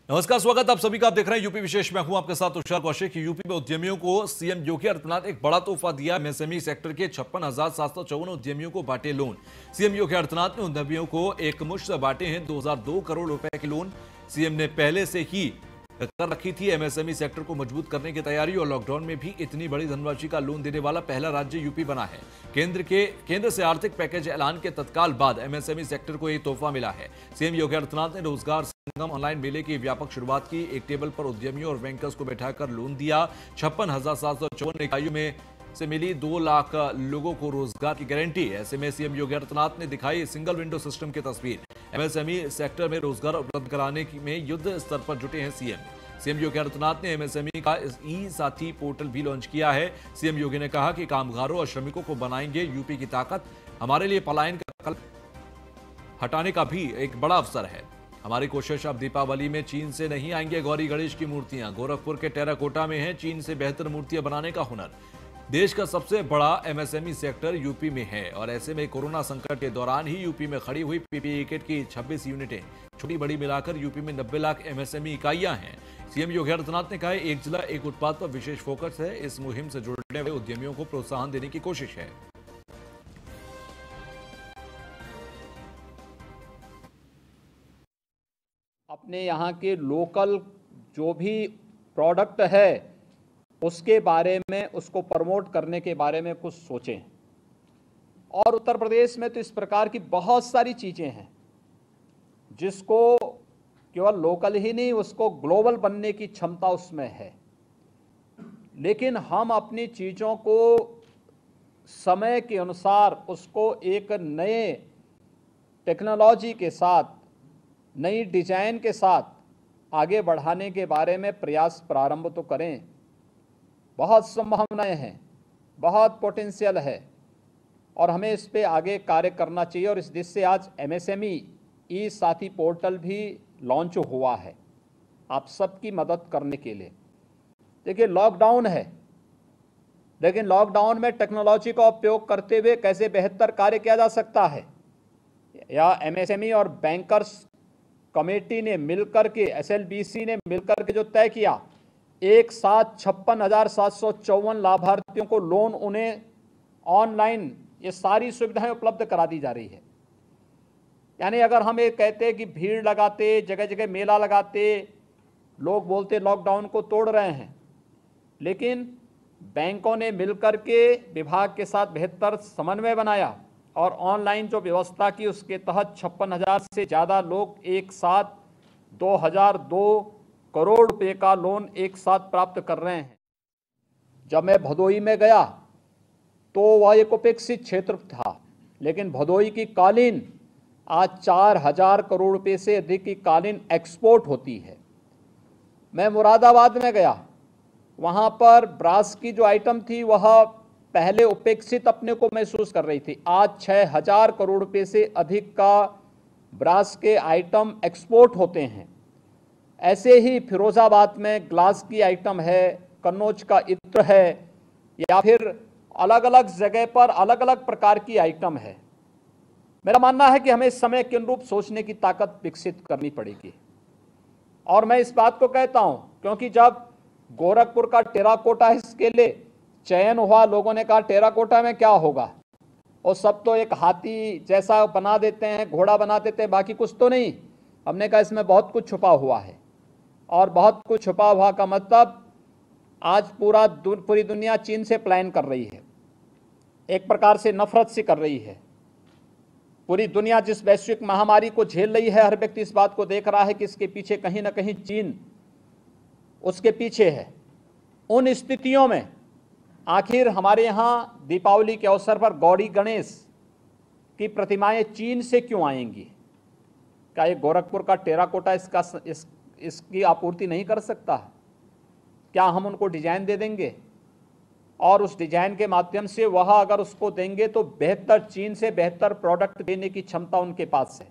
नमस्कार, स्वागत आप सभी का। आप देख रहे हैं यूपी विशेष। मैं हूं आपके साथ तुषार कौशिक। यूपी में उद्यमियों को सीएम योगी आदित्यनाथ एक बड़ा तोहफा दिया। एमएसएमई सेक्टर के 56,754 उद्यमियों को बांटे लोन। सीएम योगी आदित्यनाथ ने उद्यमियों को एक मुश्त बांटे हैं 2002 करोड़ रुपए के लोन। सीएम ने पहले से ही कर रखी थी एमएसएमई सेक्टर को मजबूत करने की तैयारी, और लॉकडाउन में भी इतनी बड़ी धनराशि का लोन देने वाला पहला राज्य यूपी बना है। केंद्र से आर्थिक पैकेज ऐलान के तत्काल बाद एमएसएमई सेक्टर को यह तोहफा मिला है। सीएम योगी आदित्यनाथ ने रोजगार संगम ऑनलाइन मेले की व्यापक शुरुआत की। एक टेबल पर उद्यमियों और बैंकर्स को बैठाकर लोन दिया। 56,754 इकाइयों में से मिली 2 लाख लोगों को रोजगार की गारंटी। ऐसे में सीएम योगी आदित्यनाथ ने दिखाई सिंगल विंडो सिस्टम की तस्वीर। एमएसएमई सेक्टर में रोजगार उपलब्ध कराने में युद्ध स्तर पर जुटे हैं सीएम योगी आदित्यनाथ ने एमएसएमई का ई साथी पोर्टल भी लॉन्च किया है। सीएम योगी ने कहा कि कामगारों और श्रमिकों को बनाएंगे यूपी की ताकत। हमारे लिए पलायन का कल हटाने का भी एक बड़ा अवसर है। हमारी कोशिश अब दीपावली में चीन से नहीं आएंगे गौरी गणेश की मूर्तियां। गोरखपुर के टेराकोटा में है चीन से बेहतर मूर्तियां बनाने का हुनर। देश का सबसे बड़ा एमएसएमई सेक्टर यूपी में है, और ऐसे में कोरोना संकट के दौरान ही यूपी में खड़ी हुई पीपीई किट की 26 यूनिटें, छोटी बड़ी मिलाकर यूपी में 90 लाख एमएसएमई इकाइयां हैं। सीएम योगी आदित्यनाथ ने कहा, एक जिला एक उत्पाद पर विशेष फोकस है। इस मुहिम से जुड़ने वाले उद्यमियों को प्रोत्साहन देने की कोशिश है। अपने यहाँ के लोकल जो भी प्रोडक्ट है उसके बारे में, उसको प्रमोट करने के बारे में कुछ सोचें। और उत्तर प्रदेश में तो इस प्रकार की बहुत सारी चीज़ें हैं जिसको केवल लोकल ही नहीं, उसको ग्लोबल बनने की क्षमता उसमें है। लेकिन हम अपनी चीज़ों को समय के अनुसार उसको एक नए टेक्नोलॉजी के साथ, नई डिजाइन के साथ आगे बढ़ाने के बारे में प्रयास प्रारंभ तो करें। बहुत संभावनाएं हैं, बहुत पोटेंशियल है, और हमें इस पे आगे कार्य करना चाहिए। और इस दिशा से आज एमएसएमई ई साथी पोर्टल भी लॉन्च हुआ है आप सबकी मदद करने के लिए। देखिए, लॉकडाउन है, लेकिन लॉकडाउन में टेक्नोलॉजी का उपयोग करते हुए कैसे बेहतर कार्य किया जा सकता है, या एमएसएमई और बैंकर्स कमेटी ने मिलकर के, एसएलबीसी ने मिलकर के जो तय किया, एक साथ 56,754 लाभार्थियों को लोन, उन्हें ऑनलाइन ये सारी सुविधाएं उपलब्ध करा दी जा रही है। यानी अगर हम ये कहते हैं कि भीड़ लगाते, जगह जगह मेला लगाते, लोग बोलते लॉकडाउन को तोड़ रहे हैं, लेकिन बैंकों ने मिलकर के विभाग के साथ बेहतर समन्वय बनाया और ऑनलाइन जो व्यवस्था की, उसके तहत 56,000 से ज़्यादा लोग एक साथ 2002 करोड़ रुपए का लोन एक साथ प्राप्त कर रहे हैं। जब मैं भदोही में गया तो वह एक उपेक्षित क्षेत्र था, लेकिन भदोही की कालीन आज 4,000 करोड़ रुपए से अधिक की कालीन एक्सपोर्ट होती है। मैं मुरादाबाद में गया, वहाँ पर ब्रास की जो आइटम थी वह पहले उपेक्षित अपने को महसूस कर रही थी, आज 6,000 करोड़ रुपए से अधिक का ब्रास के आइटम एक्सपोर्ट होते हैं। ऐसे ही फिरोजाबाद में ग्लास की आइटम है, कन्नौज का इत्र है, या फिर अलग अलग जगह पर अलग अलग प्रकार की आइटम है। मेरा मानना है कि हमें इस समय के अनुरूप सोचने की ताकत विकसित करनी पड़ेगी। और मैं इस बात को कहता हूं क्योंकि जब गोरखपुर का टेराकोटा इसके लिए चयन हुआ, लोगों ने कहा टेराकोटा में क्या होगा, और सब तो एक हाथी जैसा बना देते हैं, घोड़ा बना देते हैं, बाकी कुछ तो नहीं। हमने कहा इसमें बहुत कुछ छुपा हुआ है, और बहुत कुछ छुपा हुआ का मतलब आज पूरी दुनिया चीन से प्लान कर रही है, एक प्रकार से नफरत से कर रही है। पूरी दुनिया जिस वैश्विक महामारी को झेल रही है, हर व्यक्ति इस बात को देख रहा है कि इसके पीछे कहीं ना कहीं चीन उसके पीछे है। उन स्थितियों में आखिर हमारे यहाँ दीपावली के अवसर पर गौरी गणेश की प्रतिमाएं चीन से क्यों आएंगी? क्या ये गोरखपुर का टेराकोटा इसकी आपूर्ति नहीं कर सकता? क्या हम उनको डिजाइन दे देंगे और उस डिजाइन के माध्यम से वह अगर उसको देंगे तो बेहतर, चीन से बेहतर प्रोडक्ट देने की क्षमता उनके पास है।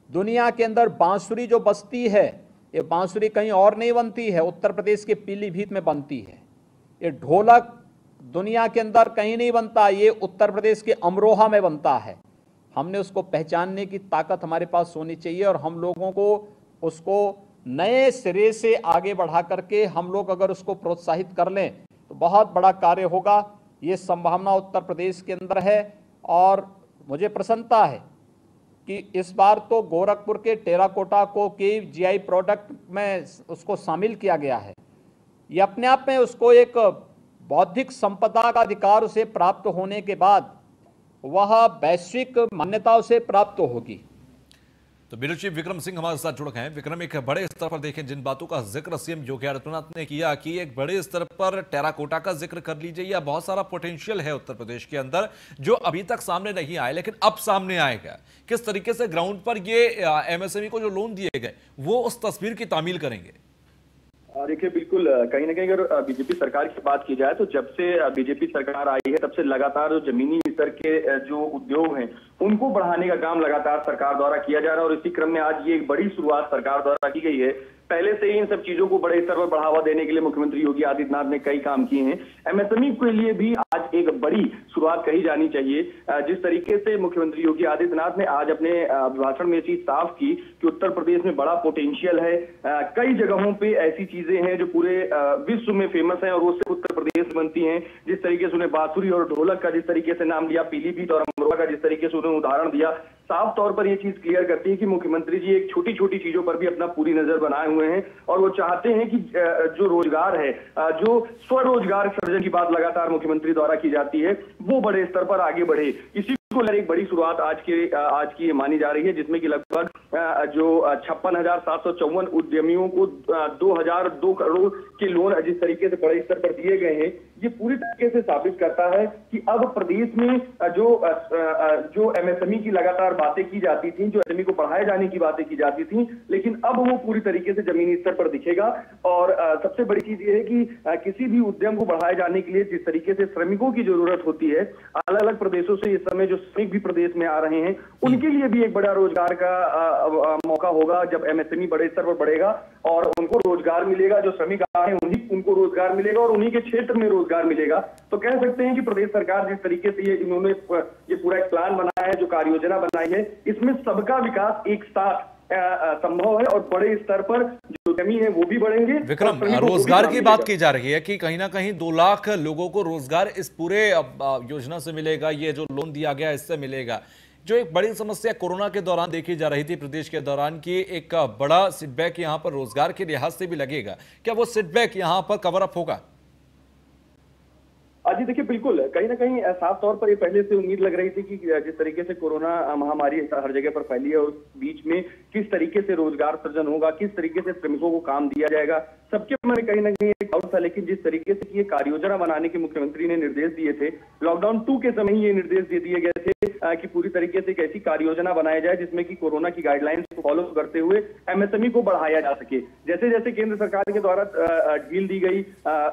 दुनिया के अंदर बांसुरी जो बजती है, ये बांसुरी कहीं और नहीं बनती है, उत्तर प्रदेश के पीलीभीत में बनती है। ये ढोलक दुनिया के अंदर कहीं नहीं बनता, ये उत्तर प्रदेश के अमरोहा में बनता है। हमने उसको पहचानने की ताकत हमारे पास होनी चाहिए और हम लोगों को उसको नए सिरे से आगे बढ़ा करके हम लोग अगर उसको प्रोत्साहित कर लें तो बहुत बड़ा कार्य होगा। ये संभावना उत्तर प्रदेश के अंदर है और मुझे प्रसन्नता है कि इस बार तो गोरखपुर के टेराकोटा को के जीआई प्रोडक्ट में उसको शामिल किया गया है। ये अपने आप में उसको एक बौद्धिक संपदा का अधिकार उसे प्राप्त होने के बाद वह वैश्विक मान्यता उसे प्राप्त होगी। तो ब्यूरो चीफ विक्रम सिंह हमारे साथ जुड़ गए हैं। विक्रम, एक बड़े स्तर पर देखें जिन बातों का जिक्र सीएम योगी आदित्यनाथ ने किया कि एक बड़े स्तर पर टेराकोटा का जिक्र कर लीजिए, या बहुत सारा पोटेंशियल है उत्तर प्रदेश के अंदर जो अभी तक सामने नहीं आए लेकिन अब सामने आएगा। किस तरीके से ग्राउंड पर ये एमएसएमई को जो लोन दिए गए वो उस तस्वीर की तामील करेंगे? देखिए, बिल्कुल कहीं ना कहीं अगर बीजेपी सरकार की बात की जाए तो जब से बीजेपी सरकार आई है तब से लगातार जो जमीनी स्तर के जो उद्योग हैं उनको बढ़ाने का काम लगातार सरकार द्वारा किया जा रहा है और इसी क्रम में आज ये एक बड़ी शुरुआत सरकार द्वारा की गई है। पहले से ही इन सब चीजों को बड़े स्तर पर बढ़ावा देने के लिए मुख्यमंत्री योगी आदित्यनाथ ने कई काम किए हैं। एमएसएमई के लिए भी आज एक बड़ी शुरुआत कही जानी चाहिए। जिस तरीके से मुख्यमंत्री योगी आदित्यनाथ ने आज अपने अभिभाषण में चीज साफ की कि उत्तर प्रदेश में बड़ा पोटेंशियल है, कई जगहों पे ऐसी चीजें हैं जो पूरे विश्व में फेमस है और वो सिर्फ उत्तर प्रदेश बनती हैं। जिस तरीके से उन्हें बांसुरी और ढोलक का जिस तरीके से नाम दिया, पीलीभीत और अमरोहा का जिस तरीके से उन्हें उदाहरण दिया, साफ तौर पर यह चीज क्लियर करती है कि मुख्यमंत्री जी एक छोटी छोटी चीजों पर भी अपना पूरी नजर बनाए हुए हैं और वो चाहते हैं कि जो रोजगार है, जो स्वरोजगार सृजन की बात लगातार मुख्यमंत्री द्वारा की जाती है, वो बड़े स्तर पर आगे बढ़े। इसी को एक बड़ी शुरुआत आज की मानी जा रही है, जिसमें कि लगभग जो 56,754 उद्यमियों को 2,002 करोड़ के लोन जिस तरीके से बड़े स्तर पर दिए गए हैं, ये पूरी तरीके से साबित करता है कि अब प्रदेश में जो एमएसएमई की लगातार बातें की जाती थी, जो एमएसएमई को बढ़ाए जाने की बातें की जाती थी, लेकिन अब वो पूरी तरीके से जमीनी स्तर पर दिखेगा। और सबसे बड़ी चीज ये है कि किसी भी उद्यम को बढ़ाए जाने के लिए जिस तरीके से श्रमिकों की जरूरत होती है, अलग अलग प्रदेशों से इस समय जो श्रमिक भी प्रदेश में आ रहे हैं, उनके लिए भी एक बड़ा रोजगार का मौका होगा जब एमएसएमई बड़े स्तर पर बढ़ेगा और उनको रोजगार मिलेगा। जो श्रमिक आ रहे हैं उनको रोजगार मिलेगा और उन्हीं के क्षेत्र में रोजगार मिलेगा। तो कह सकते हैं कि प्रदेश सरकार जिस तरीके से इन्होंने ये पूरा एक प्लान बनाया है, जो कार्य योजना बनाई है, इसमें सबका विकास एक साथ संभव है और बड़े स्तर पर जो जमी है वो भी बढ़ेंगे। विक्रम, रोजगार की बात की जा रही है कि कहीं ना कहीं 2 लाख लोगों को रोजगार इस पूरे योजना से मिलेगा, ये जो लोन दिया गया इससे मिलेगा। जो एक बड़ी समस्या कोरोना के दौरान देखी जा रही थी प्रदेश के दौरान की एक बड़ा सेटबैक यहां पर रोजगार के लिहाज से भी लगेगा, क्या वो सेटबैक यहां पर कवर अप होगा? जी देखिए, बिल्कुल कहीं ना कहीं साफ तौर पर ये पहले से उम्मीद लग रही थी कि जिस तरीके से कोरोना महामारी हर जगह पर फैली है, उस बीच में किस तरीके से रोजगार सृजन होगा, किस तरीके से श्रमिकों को काम दिया जाएगा, सबके मन में कहीं ना कहीं एक डाउट था। लेकिन जिस तरीके से ये कार्य योजना बनाने के मुख्यमंत्री ने निर्देश दिए थे, लॉकडाउन 2 के समय ही ये निर्देश दे दिए गए थे कि पूरी तरीके से एक ऐसी कार्य योजना बनाया जाए जिसमें कि कोरोना की गाइडलाइंस को फॉलो करते हुए एमएसएमई को बढ़ाया जा सके। जैसे जैसे केंद्र सरकार के द्वारा ढील दी गई,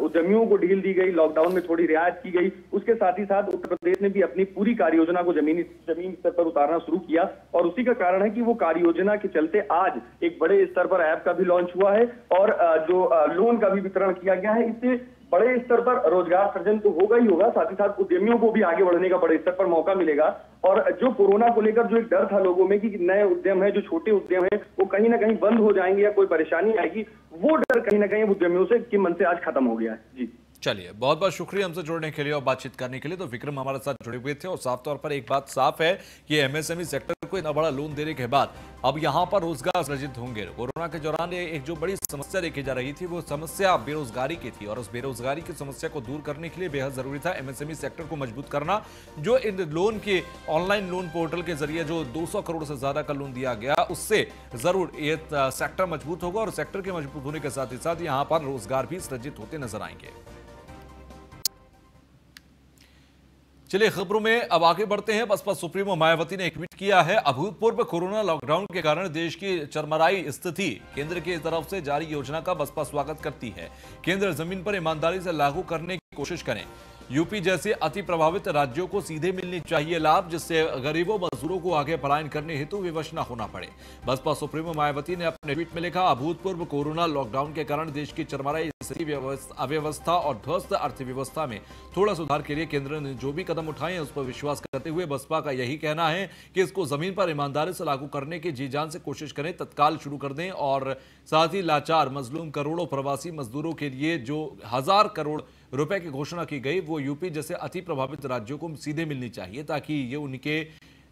उद्यमियों को ढील दी गई, लॉकडाउन में थोड़ी रियायत की गई, उसके साथ ही साथ उत्तर प्रदेश ने भी अपनी पूरी कार्य योजना को जमीन स्तर पर उतारना शुरू किया और उसी का कारण है कि वो कार्य योजना के चलते आज एक बड़े स्तर पर ऐप का भी लॉन्च हुआ है और जो लोन का भी वितरण किया गया है। इससे बड़े स्तर पर रोजगार सृजन तो होगा ही होगा, साथ ही साथ उद्यमियों को भी आगे बढ़ने का बड़े स्तर पर मौका मिलेगा। और जो कोरोना को लेकर जो एक डर था लोगों में कि नए उद्यम है, जो छोटे उद्यम है, वो कहीं ना कहीं बंद हो जाएंगे या कोई परेशानी आएगी, वो डर कहीं ना कहीं उद्यमियों के मन से आज खत्म हो गया है। जी चलिए, बहुत बहुत शुक्रिया हमसे जुड़ने के लिए और बातचीत करने के लिए। तो विक्रम हमारे साथ जुड़े हुए थे और साफ तौर पर एक बात साफ है कि एमएसएमई सेक्टर को इतना बड़ा लोन देने के बाद अब यहां पर रोजगार सृजित होंगे। कोरोना के दौरान एक जो बड़ी समस्या देखी जा रही थी वो समस्या बेरोजगारी की थी और उस बेरोजगारी की समस्या को दूर करने के लिए बेहद जरूरी था एमएसएमई सेक्टर को मजबूत करना। जो इन लोन के ऑनलाइन लोन पोर्टल के जरिए जो 200 करोड़ से ज्यादा का लोन दिया गया, उससे जरूर ये सेक्टर मजबूत होगा और सेक्टर के मजबूत होने के साथ ही साथ यहां पर रोजगार भी सृजित होते नजर आएंगे। चलिए खबरों में अब आगे बढ़ते हैं। बसपा सुप्रीमो मायावती ने एक ट्वीट किया है, अभूतपूर्व कोरोना लॉकडाउन के कारण देश की चरमराई स्थिति, केंद्र की तरफ से जारी योजना का बसपा स्वागत करती है। केंद्र जमीन पर ईमानदारी से लागू करने की कोशिश करें। यूपी जैसे अति प्रभावित राज्यों को सीधे मिलनी चाहिए लाभ, जिससे गरीबों, मजदूरों को आगे पलायन करने हेतु विवश न होना पड़े। बसपा सुप्रीमो मायावती ने अपने ट्वीट में लिखा, अभूतपूर्व कोरोना लॉकडाउन के कारण देश की चरमराई स्थिति, अव्यवस्था और ध्वस्त अर्थव्यवस्था में थोड़ा सुधार के लिए केंद्र ने जो भी कदम उठाए हैं उस पर विश्वास करते हुए बसपा का यही कहना है कि इसको जमीन पर ईमानदारी से लागू करने की जी जान से कोशिश करें, तत्काल शुरू कर दें और साथ ही लाचार मजलूम करोड़ों प्रवासी मजदूरों के लिए जो 1000 करोड़ रुपए की घोषणा की गई वो यूपी जैसे अति प्रभावित राज्यों को सीधे मिलनी चाहिए ताकि ये उनके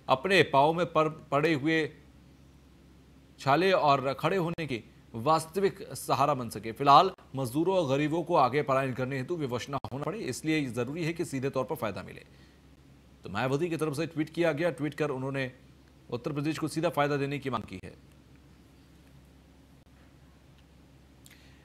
अपने पांव में पड़े हुए छाले और खड़े होने की वास्तविक सहारा बन सके। फिलहाल मजदूरों और गरीबों को आगे पलायन करने हेतु विवश न होना पड़े, इसलिए जरूरी है कि सीधे तौर पर फायदा मिले। तो मायावती की तरफ से ट्वीट किया गया। ट्वीट कर उन्होंने उत्तर प्रदेश को सीधा फायदा देने की मांग की है।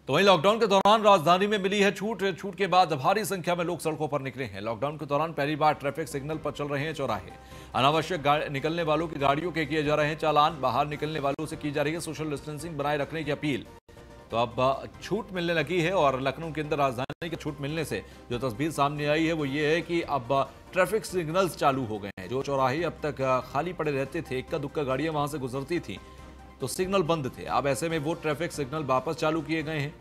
तो वहीं लॉकडाउन के दौरान राजधानी में मिली है छूट के बाद भारी संख्या में लोग सड़कों पर निकले हैं। लॉकडाउन के दौरान पहली बार ट्रैफिक सिग्नल पर चल रहे हैं चौराहे। अनावश्यक निकलने वालों की गाड़ियों के किए जा रहे हैं चालान। बाहर निकलने वालों से की जा रही है सोशल डिस्टेंसिंग बनाए रखने की अपील। तो अब छूट मिलने लगी है और लखनऊ के अंदर राजधानी की छूट मिलने से जो तस्वीर सामने आई है वो ये है कि अब ट्रैफिक सिग्नल्स चालू हो गए हैं। जो चौराहे अब तक खाली पड़े रहते थे, इक्का दुक्का गाड़ियां वहां से गुजरती थी तो सिग्नल बंद थे। अब ऐसे में वो ट्रैफिक सिग्नल वापस चालू किए गए हैं।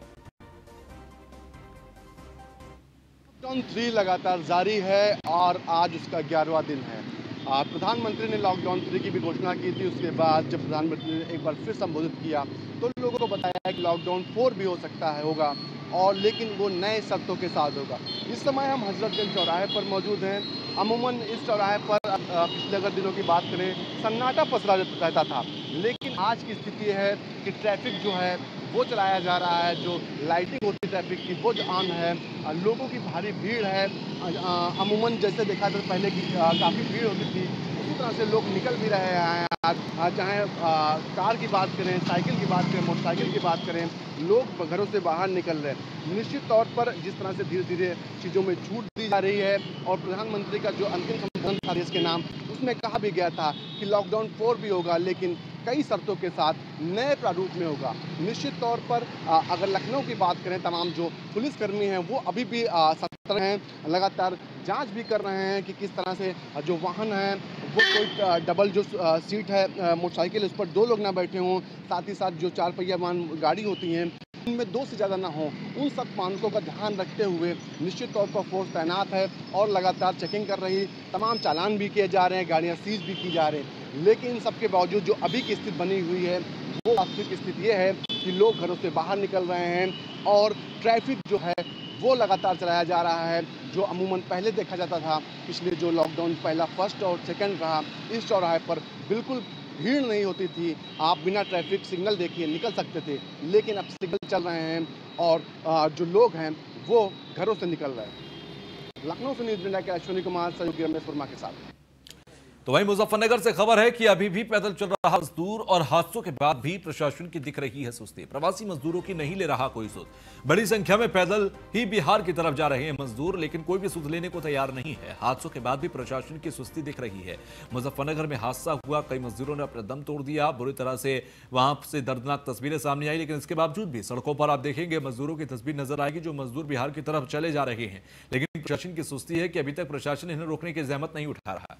लॉकडाउन 3 लगातार जारी है और आज उसका 11वां दिन है। प्रधानमंत्री ने लॉकडाउन 3 की भी घोषणा की थी। उसके बाद जब प्रधानमंत्री ने एक बार फिर संबोधित किया तो लोगों को बताया कि लॉकडाउन 4 भी हो सकता है होगा और लेकिन वो नए शर्तों के साथ होगा। इस समय हम हजरतगंज चौराहे पर मौजूद हैं। अमूमन इस चौराहे पर पिछले अगर दिनों की बात करें सन्नाटा पसरा रहता था, लेकिन आज की स्थिति है कि ट्रैफिक जो है वो चलाया जा रहा है। जो लाइटिंग होती है ट्रैफिक की वो ऑन है। लोगों की भारी भीड़ है। अमूमन जैसे देखा था पहले की काफ़ी भीड़ होती थी उसी तरह से लोग निकल भी रहे हैं। चाहे कार की बात करें, साइकिल की बात करें, मोटरसाइकिल की बात करें, लोग घरों से बाहर निकल रहे हैं। निश्चित तौर पर जिस तरह से धीरे धीरे चीज़ों में छूट दी जा रही है और प्रधानमंत्री का जो अंतिम संबोधन था देश के नाम, उसमें कहा भी गया था कि लॉकडाउन 4 भी होगा लेकिन कई शर्तों के साथ नए प्रारूप में होगा। निश्चित तौर पर अगर लखनऊ की बात करें, तमाम जो पुलिसकर्मी हैं वो अभी भी सतर्क हैं, लगातार जांच भी कर रहे हैं कि किस तरह से जो वाहन है वो कोई डबल जो सीट है मोटरसाइकिल उस पर 2 लोग ना बैठे हों, साथ ही साथ जो 4 पहिया वाहन गाड़ी होती हैं उनमें 2 से ज़्यादा ना हो। उन सब मानकों का ध्यान रखते हुए निश्चित तौर पर फोर्स तैनात है और लगातार चेकिंग कर रही। तमाम चालान भी किए जा रहे हैं, गाड़ियाँ सीज भी की जा रही हैं। लेकिन इन सब के बावजूद जो अभी की स्थिति बनी हुई है वो वास्तविक स्थिति ये है कि लोग घरों से बाहर निकल रहे हैं और ट्रैफिक जो है वो लगातार चलाया जा रहा है। जो अमूमन पहले देखा जाता था, पिछले जो लॉकडाउन पहला फर्स्ट और सेकंड रहा, इस चौराहे पर बिल्कुल भीड़ नहीं होती थी। आप बिना ट्रैफिक सिग्नल देखिए निकल सकते थे, लेकिन अब सिग्नल चल रहे हैं और जो लोग हैं वो घरों से निकल रहे हैं। लखनऊ से न्यूज़ इंडिया के अश्विनी कुमार, सहयोगी रमेश वर्मा के साथ। तो वहीं मुजफ्फरनगर से खबर है कि अभी भी पैदल चल रहा मजदूर और हादसों के बाद भी प्रशासन की दिख रही है सुस्ती। प्रवासी मजदूरों की नहीं ले रहा कोई सुध। बड़ी संख्या में पैदल ही बिहार की तरफ जा रहे हैं मजदूर, लेकिन कोई भी सुध लेने को तैयार नहीं है। हादसों के बाद भी प्रशासन की सुस्ती दिख रही है। मुजफ्फरनगर में हादसा हुआ, कई मजदूरों ने अपना दम तोड़ दिया। बुरी तरह से वहां से दर्दनाक तस्वीरें सामने आई, लेकिन इसके बावजूद भी सड़कों पर आप देखेंगे मजदूरों की तस्वीर नजर आएगी जो मजदूर बिहार की तरफ चले जा रहे हैं। लेकिन प्रशासन की सुस्ती है कि अभी तक प्रशासन इन्हें रोकने की जहमत नहीं उठा रहा।